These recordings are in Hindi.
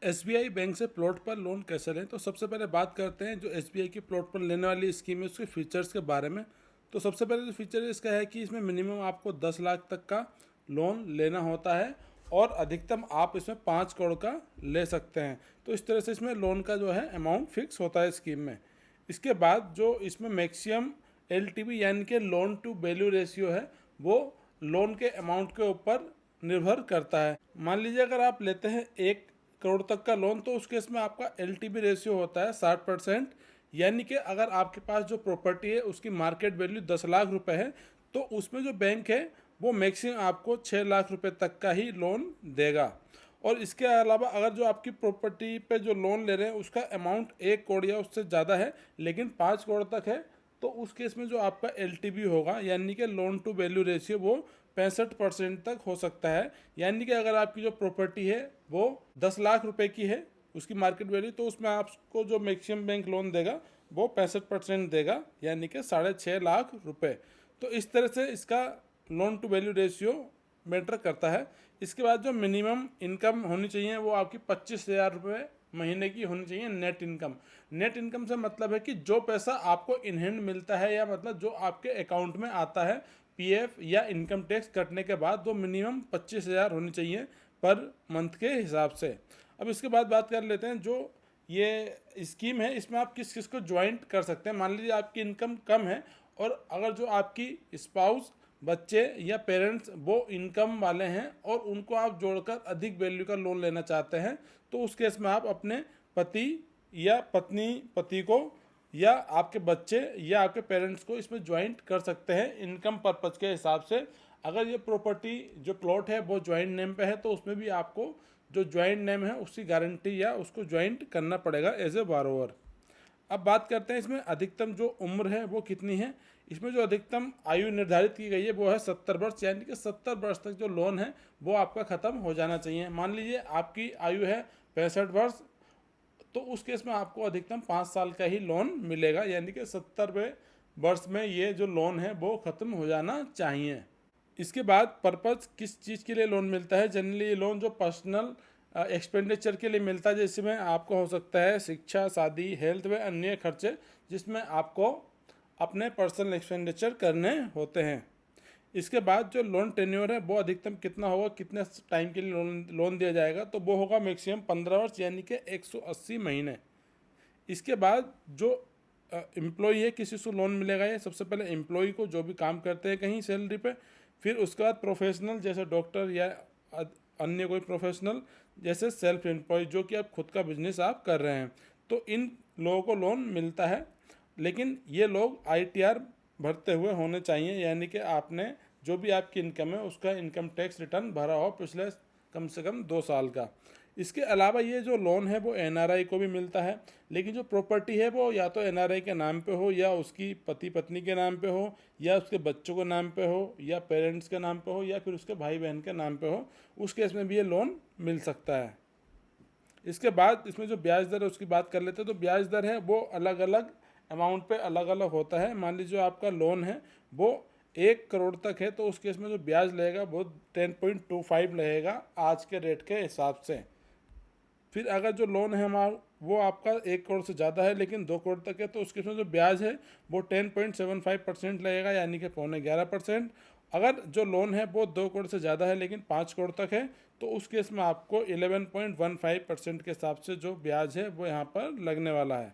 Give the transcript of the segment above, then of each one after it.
एसबीआई बैंक से प्लॉट पर लोन कैसे लें। तो सबसे पहले बात करते हैं जो एसबीआई की प्लॉट पर लेने वाली स्कीम है उसके फीचर्स के बारे में। तो सबसे पहले जो फीचर है इसका है कि इसमें मिनिमम आपको 10 लाख तक का लोन लेना होता है और अधिकतम आप इसमें 5 करोड़ का ले सकते हैं। तो इस तरह से इसमें लोन का जो है अमाउंट फिक्स होता है स्कीम में। इसके बाद जो इसमें मैक्सिमम एलटीवी यानी कि लोन टू वैल्यू रेशियो है वो लोन के अमाउंट के ऊपर निर्भर करता है। मान लीजिए अगर आप लेते हैं 1 करोड़ तक का लोन तो उस केस में आपका एलटीवी रेशियो होता है 60%। यानी कि अगर आपके पास जो प्रॉपर्टी है उसकी मार्केट वैल्यू 10 लाख रुपए है तो उसमें जो बैंक है वो मैक्सिमम आपको 6 लाख रुपए तक का ही लोन देगा। और इसके अलावा अगर जो आपकी प्रॉपर्टी पे जो लोन ले रहे हैं उसका अमाउंट 1 करोड़ या उससे ज़्यादा है लेकिन 5 करोड़ तक है तो उस केस में जो आपका एलटीवी होगा यानी कि लोन टू वैल्यू रेशियो वो 65% तक हो सकता है। यानी कि अगर आपकी जो प्रॉपर्टी है वो 10 लाख रुपए की है उसकी मार्केट वैल्यू तो उसमें आपको जो मैक्सिमम बैंक लोन देगा वो 65% देगा यानी कि 6.5 लाख रुपए। तो इस तरह से इसका loan to value ratio matter करता है। इसके बाद जो मिनिमम इनकम होनी चाहिए वो आपकी 25,000 रुपये महीने की होनी चाहिए नेट इनकम। नेट इनकम से मतलब है कि जो पैसा आपको इन हैंड मिलता है या मतलब जो आपके अकाउंट में आता है पीएफ या इनकम टैक्स कटने के बाद वो मिनिमम 25,000 होनी चाहिए पर मंथ के हिसाब से। अब इसके बाद बात कर लेते हैं जो ये स्कीम है इसमें आप किस किस को ज्वाइंट कर सकते हैं। मान लीजिए आपकी इनकम कम है और अगर जो आपकी स्पाउस बच्चे या पेरेंट्स वो इनकम वाले हैं और उनको आप जोड़कर अधिक वैल्यू का लोन लेना चाहते हैं तो उस केस में आप अपने पति या पति को या आपके बच्चे या आपके पेरेंट्स को इसमें ज्वाइंट कर सकते हैं इनकम पर्पज़ के हिसाब से। अगर ये प्रॉपर्टी जो प्लॉट है वो ज्वाइंट नेम पे है तो उसमें भी आपको जो ज्वाइंट नेम है उसकी गारंटी या उसको ज्वाइंट करना पड़ेगा एज ए बारोवर। अब बात करते हैं इसमें अधिकतम जो उम्र है वो कितनी है। इसमें जो अधिकतम आयु निर्धारित की गई है वो है 70 वर्ष यानी कि 70 वर्ष तक जो लोन है वो आपका ख़त्म हो जाना चाहिए। मान लीजिए आपकी आयु है 65 वर्ष तो उस केस में आपको अधिकतम 5 साल का ही लोन मिलेगा यानी कि 70वें वर्ष में ये जो लोन है वो ख़त्म हो जाना चाहिए। इसके बाद पर्पज़ किस चीज़ के लिए लोन मिलता है। जनरली ये लोन जो पर्सनल एक्सपेंडिचर के लिए मिलता है जिसमें आपको हो सकता है शिक्षा, शादी, हेल्थ व अन्य खर्चे जिसमें आपको अपने पर्सनल एक्सपेंडिचर करने होते हैं। इसके बाद जो लोन टेन्योर है वो अधिकतम कितना होगा, कितने टाइम के लिए लोन दिया जाएगा तो वो होगा मैक्सिमम 15 वर्ष यानी कि 180 महीने। इसके बाद जो एम्प्लॉई है किसी से लोन मिलेगा ये सबसे पहले एम्प्लॉई को जो भी काम करते हैं कहीं सैलरी पे, फिर उसके बाद प्रोफेशनल जैसे डॉक्टर या अन्य कोई प्रोफेशनल जैसे सेल्फ एम्प्लॉय जो कि आप खुद का बिजनेस आप कर रहे हैं तो इन लोगों को लोन मिलता है। लेकिन ये लोग आईटीआर भरते हुए होने चाहिए यानी कि आपने जो भी आपकी इनकम है उसका इनकम टैक्स रिटर्न भरा हो पिछले कम से कम 2 साल का। इसके अलावा ये जो लोन है वो एनआरआई को भी मिलता है लेकिन जो प्रॉपर्टी है वो या तो एनआरआई के नाम पे हो या उसकी पति पत्नी के नाम पे हो या उसके बच्चों के नाम पे हो या पेरेंट्स के नाम पे हो या फिर उसके भाई बहन के नाम पे हो, उस केस में भी ये लोन मिल सकता है। इसके बाद इसमें जो ब्याज दर है उसकी बात कर लेते हैं। तो ब्याज दर है वो अलग अलग अमाउंट पे अलग अलग होता है। मान लीजिए जो आपका लोन है वो 1 करोड़ तक है तो उस केस में जो ब्याज लगेगा वो 10.25 लगेगा आज के रेट के हिसाब से। फिर अगर जो लोन है हमारा वो आपका 1 करोड़ से ज़्यादा है लेकिन 2 करोड़ तक है तो उसके उसमें जो ब्याज है वो 10.75% लगेगा यानी कि 11.25%। अगर जो लोन है वो 2 करोड़ से ज़्यादा है लेकिन 5 करोड़ तक है तो उस केस में आपको 11.15% के हिसाब से जो ब्याज है वो यहाँ पर लगने वाला है।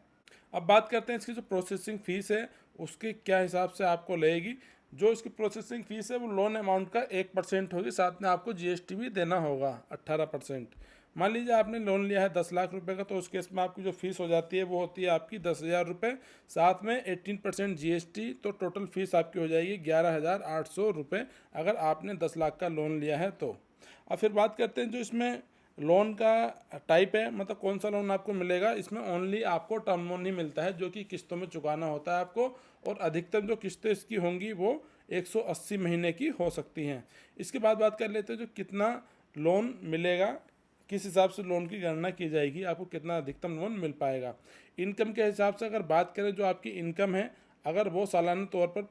अब बात करते हैं इसकी जो प्रोसेसिंग फ़ीस है उसके क्या हिसाब से आपको लगेगी। जो इसकी प्रोसेसिंग फ़ीस है वो लोन अमाउंट का 1% होगी, साथ में आपको जीएसटी भी देना होगा 18%। मान लीजिए आपने लोन लिया है 10 लाख रुपए का तो उस केस में आपकी जो फीस हो जाती है वो होती है आपकी 10,000 रुपये, साथ में 18% जीएसटी तो टोटल फीस आपकी हो जाएगी 11,800 रुपये अगर आपने 10 लाख का लोन लिया है तो। अब फिर बात करते हैं जो इसमें लोन का टाइप है मतलब कौन सा लोन आपको मिलेगा। इसमें ओनली आपको टर्म लोन ही मिलता है जो कि किस्तों में चुकाना होता है आपको और अधिकतम जो किस्तें इसकी होंगी वो 180 महीने की हो सकती हैं। इसके बाद बात कर लेते हैं जो कितना लोन मिलेगा, किस हिसाब से लोन की गणना की जाएगी, आपको कितना अधिकतम लोन मिल पाएगा। इनकम के हिसाब से अगर बात करें जो आपकी इनकम है अगर वो सालाना तौर पर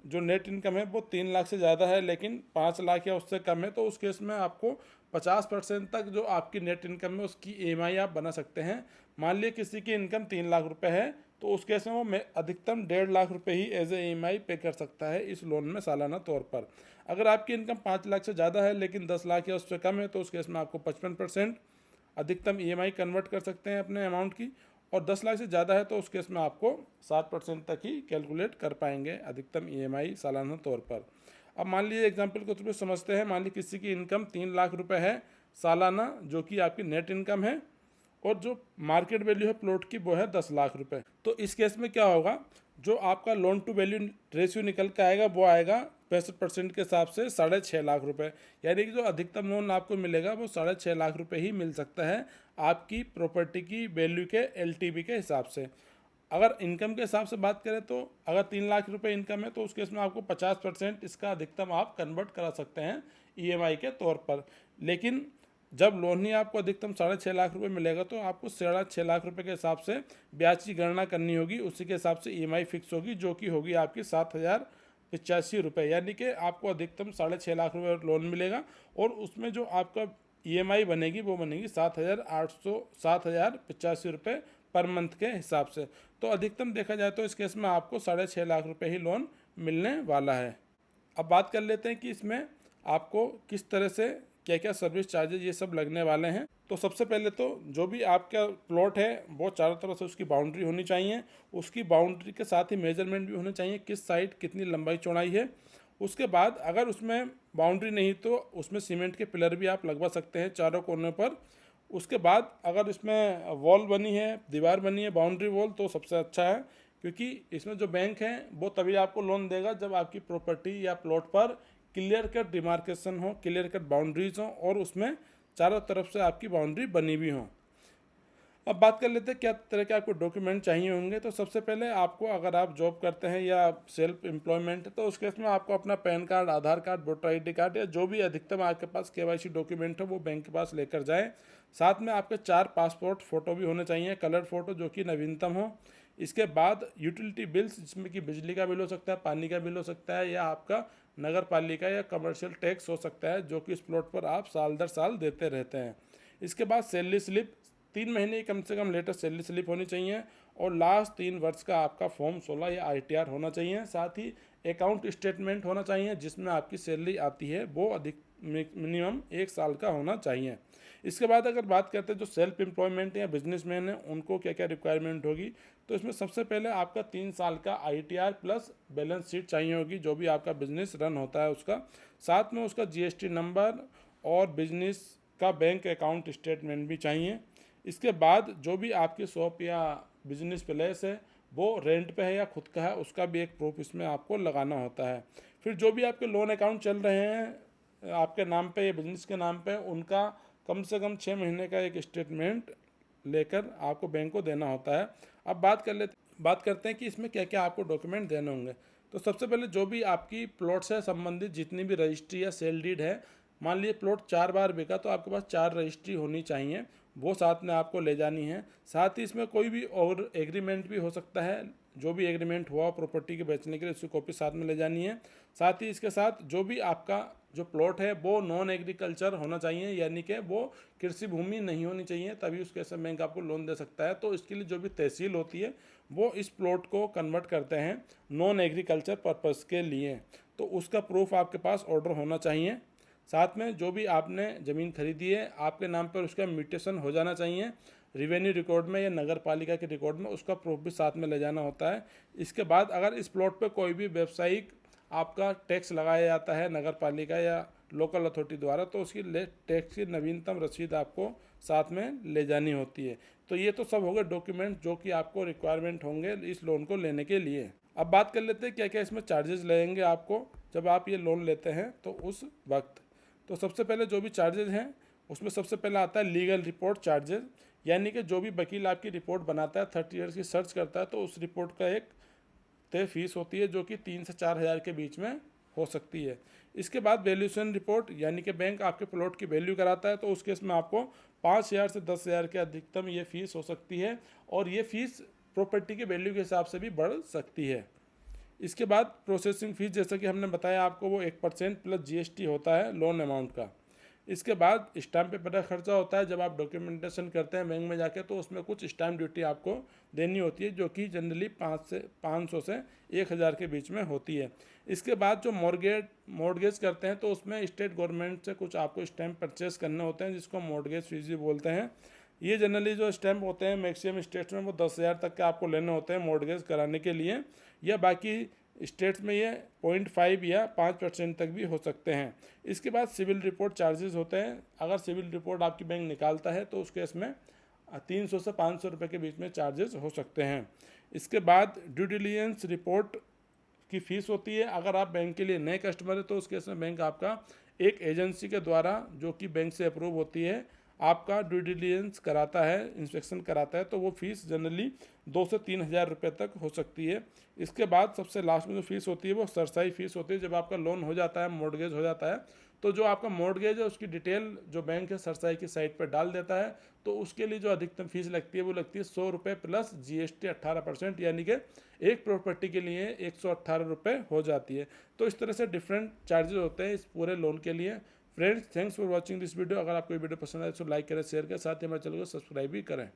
जो नेट इनकम है वो 3 लाख से ज़्यादा है लेकिन 5 लाख या उससे कम है तो उस केस में आपको 50% तक जो आपकी नेट इनकम है उसकी EMI आप बना सकते हैं। मान लीजिए किसी की इनकम 3 लाख रुपए है, तो उस केस में वो अधिकतम 1.5 लाख रुपए ही एज ए EMI पे कर सकता है इस लोन में सालाना तौर पर। अगर आपकी इनकम 5 लाख से ज़्यादा है लेकिन 10 लाख या उससे कम है, तो उस केस में आपको 55% अधिकतम EMI कन्वर्ट कर सकते हैं अपने अमाउंट की, और 10 लाख से ज़्यादा है तो उस केस में आपको 7% तक ही कैलकुलेट कर पाएंगे अधिकतम EMI सालाना तौर पर। अब मान लीजिए एग्जाम्पल के तौर पर समझते हैं, मान लीजिए किसी की इनकम 3 लाख रुपए है सालाना, जो कि आपकी नेट इनकम है, और जो मार्केट वैल्यू है प्लॉट की वो है 10 लाख रुपए। तो इस केस में क्या होगा, जो आपका लोन टू वैल्यू रेशियो निकल के आएगा वो आएगा 65% के हिसाब से 6.5 लाख रुपए। यानी कि जो अधिकतम लोन आपको मिलेगा वो 6.5 लाख रुपए ही मिल सकता है आपकी प्रॉपर्टी की वैल्यू के LTV के हिसाब से। अगर इनकम के हिसाब से बात करें तो अगर 3 लाख रुपए इनकम है तो उस केस में आपको 50% इसका अधिकतम आप कन्वर्ट करा सकते हैं EMI के तौर पर। लेकिन जब लोन ही आपको अधिकतम 6.5 लाख रुपए मिलेगा तो आपको 6.5 लाख रुपए के हिसाब से ब्याज की गणना करनी होगी, उसी के हिसाब से EMI फिक्स होगी, जो कि होगी आपकी 7,085 रुपये। यानी कि आपको अधिकतम 6.5 लाख रुपये लोन मिलेगा और उसमें जो आपका EMI बनेगी वो बनेगी 7,085 रुपये पर मंथ के हिसाब से। तो अधिकतम देखा जाए तो इस केस में आपको 6.5 लाख रुपये ही लोन मिलने वाला है। अब बात कर लेते हैं कि इसमें आपको किस तरह से क्या क्या सर्विस चार्जेज ये सब लगने वाले हैं। तो सबसे पहले तो जो भी आपका प्लॉट है वो चारों तरफ से उसकी बाउंड्री होनी चाहिए, उसकी बाउंड्री के साथ ही मेजरमेंट भी होने चाहिए, किस साइड कितनी लंबाई चौड़ाई है। उसके बाद अगर उसमें बाउंड्री नहीं तो उसमें सीमेंट के पिलर भी आप लगवा सकते हैं चारों कोने पर। उसके बाद अगर इसमें वॉल बनी है, दीवार बनी है, बाउंड्री वॉल, तो सबसे अच्छा है, क्योंकि इसमें जो बैंक है वो तभी आपको लोन देगा जब आपकी प्रॉपर्टी या प्लॉट पर क्लियर कट डिमार्केशन हो, क्लियर कट बाउंड्रीज हो और उसमें चारों तरफ से आपकी बाउंड्री बनी भी हो। अब बात कर लेते हैं क्या तरह के आपको डॉक्यूमेंट चाहिए होंगे। तो सबसे पहले आपको, अगर आप जॉब करते हैं या सेल्फ एम्प्लॉयमेंट है, तो उस केस में आपको अपना पैन कार्ड, आधार कार्ड, वोटर ID कार्ड या जो भी अधिकतम आपके पास KYC डॉक्यूमेंट है वो बैंक के पास लेकर जाएं। साथ में आपके 4 पासपोर्ट फ़ोटो भी होने चाहिए, कलर फ़ोटो जो कि नवीनतम हो। इसके बाद यूटिलिटी बिल्स, जिसमें कि बिजली का बिल हो सकता है, पानी का बिल हो सकता है, या आपका नगर पालिका या कमर्शियल टैक्स हो सकता है, जो कि इस प्लॉट पर आप साल दर साल देते रहते हैं। इसके बाद सैलरी स्लिप, 3 महीने की कम से कम लेटेस्ट सैलरी स्लिप होनी चाहिए, और लास्ट 3 वर्ष का आपका फॉर्म 16 या ITR होना चाहिए। साथ ही अकाउंट स्टेटमेंट होना चाहिए जिसमें आपकी सैलरी आती है वो अधिक मिनिमम 1 साल का होना चाहिए। इसके बाद अगर बात करते हैं जो सेल्फ एम्प्लॉयमेंट या बिजनेसमैन है उनको क्या क्या रिक्वायरमेंट होगी, तो इसमें सबसे पहले आपका 3 साल का ITR प्लस बैलेंस शीट चाहिए होगी जो भी आपका बिजनेस रन होता है उसका। साथ में उसका GST नंबर और बिजनेस का बैंक अकाउंट स्टेटमेंट भी चाहिए। इसके बाद जो भी आपकी शॉप या बिजनेस प्लेस है वो रेंट पे है या खुद का है, उसका भी एक प्रूफ इसमें आपको लगाना होता है। फिर जो भी आपके लोन अकाउंट चल रहे हैं आपके नाम पे या बिजनेस के नाम पे, उनका कम से कम 6 महीने का एक स्टेटमेंट लेकर आपको बैंक को देना होता है। अब बात करते हैं कि इसमें क्या क्या आपको डॉक्यूमेंट देने होंगे। तो सबसे पहले जो भी आपकी प्लॉट से संबंधित जितनी भी रजिस्ट्री या सेल डीड है, मान लीजिए प्लॉट 4 बार बिका तो आपके पास 4 रजिस्ट्री होनी चाहिए, वो साथ में आपको ले जानी है। साथ ही इसमें कोई भी और एग्रीमेंट भी हो सकता है, जो भी एग्रीमेंट हुआ प्रॉपर्टी के बेचने के लिए उसकी कॉपी साथ में ले जानी है। साथ ही इसके साथ जो भी आपका जो प्लॉट है वो नॉन एग्रीकल्चर होना चाहिए, यानी कि वो कृषि भूमि नहीं होनी चाहिए, तभी उसके सब बैंक आपको लोन दे सकता है। तो इसके लिए जो भी तहसील होती है वो इस प्लॉट को कन्वर्ट करते हैं नॉन एग्रीकल्चर पर्पज़ के लिए, तो उसका प्रूफ आपके पास ऑर्डर होना चाहिए। साथ में जो भी आपने ज़मीन खरीदी है आपके नाम पर उसका म्यूटेशन हो जाना चाहिए रिवेन्यू रिकॉर्ड में या नगर पालिका के रिकॉर्ड में, उसका प्रूफ भी साथ में ले जाना होता है। इसके बाद अगर इस प्लॉट पर कोई भी व्यावसायिक आपका टैक्स लगाया जाता है नगर पालिका या लोकल अथॉरिटी द्वारा, तो उसकी टैक्स की नवीनतम रसीद आपको साथ में ले जानी होती है। तो ये तो सब हो गए डॉक्यूमेंट जो कि आपको रिक्वायरमेंट होंगे इस लोन को लेने के लिए। अब बात कर लेते हैं क्या क्या इसमें चार्जेस लगेंगे आपको जब आप ये लोन लेते हैं तो उस वक्त। तो सबसे पहले जो भी चार्जेस हैं उसमें सबसे पहले आता है लीगल रिपोर्ट चार्जेस, यानी कि जो भी वकील आपकी रिपोर्ट बनाता है 30 ईयर्स की सर्च करता है तो उस रिपोर्ट का एक तय फीस होती है जो कि 3 से 4 हज़ार के बीच में हो सकती है। इसके बाद वैल्यूएशन रिपोर्ट, यानी कि बैंक आपके प्लॉट की वैल्यू कराता है, तो उस केस में आपको 5,000 से 10,000 के अधिकतम ये फ़ीस हो सकती है, और ये फ़ीस प्रॉपर्टी के वैल्यू के हिसाब से भी बढ़ सकती है। इसके बाद प्रोसेसिंग फ़ीस, जैसा कि हमने बताया आपको, वो 1% प्लस GST होता है लोन अमाउंट का। इसके बाद स्टैम्प पेपर का खर्चा होता है। जब आप डॉक्यूमेंटेशन करते हैं बैंक में जाके तो उसमें कुछ स्टैम्प ड्यूटी आपको देनी होती है, जो कि जनरली 500 से 1000 के बीच में होती है। इसके बाद जो मॉर्गेज करते हैं तो उसमें स्टेट गवर्नमेंट से कुछ आपको स्टैम्प परचेस करने होते हैं, जिसको मॉर्गेज फीस भी बोलते हैं। ये जनरली जो स्टैम्प होते हैं मैक्सिमम स्टेट्स में वो 10,000 तक के आपको लेने होते हैं मॉर्गेज कराने के लिए, या बाकी स्टेट्स में ये 0.5 या 5% तक भी हो सकते हैं। इसके बाद सिविल रिपोर्ट चार्जेस होते हैं। अगर सिविल रिपोर्ट आपकी बैंक निकालता है तो उस केस में 300 से 500 रुपये के बीच में चार्जेस हो सकते हैं। इसके बाद ड्यू डिलिजेंस रिपोर्ट की फ़ीस होती है। अगर आप बैंक के लिए नए कस्टमर है तो उस केस में बैंक आपका एक एजेंसी के द्वारा, जो कि बैंक से अप्रूव होती है, आपका ड्यू डिलिजेंस कराता है, इंस्पेक्शन कराता है, तो वो फ़ीस जनरली 2 से 3 हज़ार रुपये तक हो सकती है। इसके बाद सबसे लास्ट में जो फ़ीस होती है वो सरसाई फ़ीस होती है। जब आपका लोन हो जाता है, मॉर्गेज हो जाता है, तो जो आपका मॉर्गेज है उसकी डिटेल जो बैंक है सरसाई की साइट पर डाल देता है, तो उसके लिए जो अधिकतम फीस लगती है वो लगती है 100 रुपये प्लस GST 18%, यानी कि एक प्रॉपर्टी के लिए 118 रुपये हो जाती है। तो इस तरह से डिफरेंट चार्जेस होते हैं इस पूरे लोन के लिए। Friends, thanks for watching this video. अगर आपको ये वीडियो पसंद आए तो लाइक करें, शेयर करें, साथ ही हमारे चैनल को सब्सक्राइब भी करें।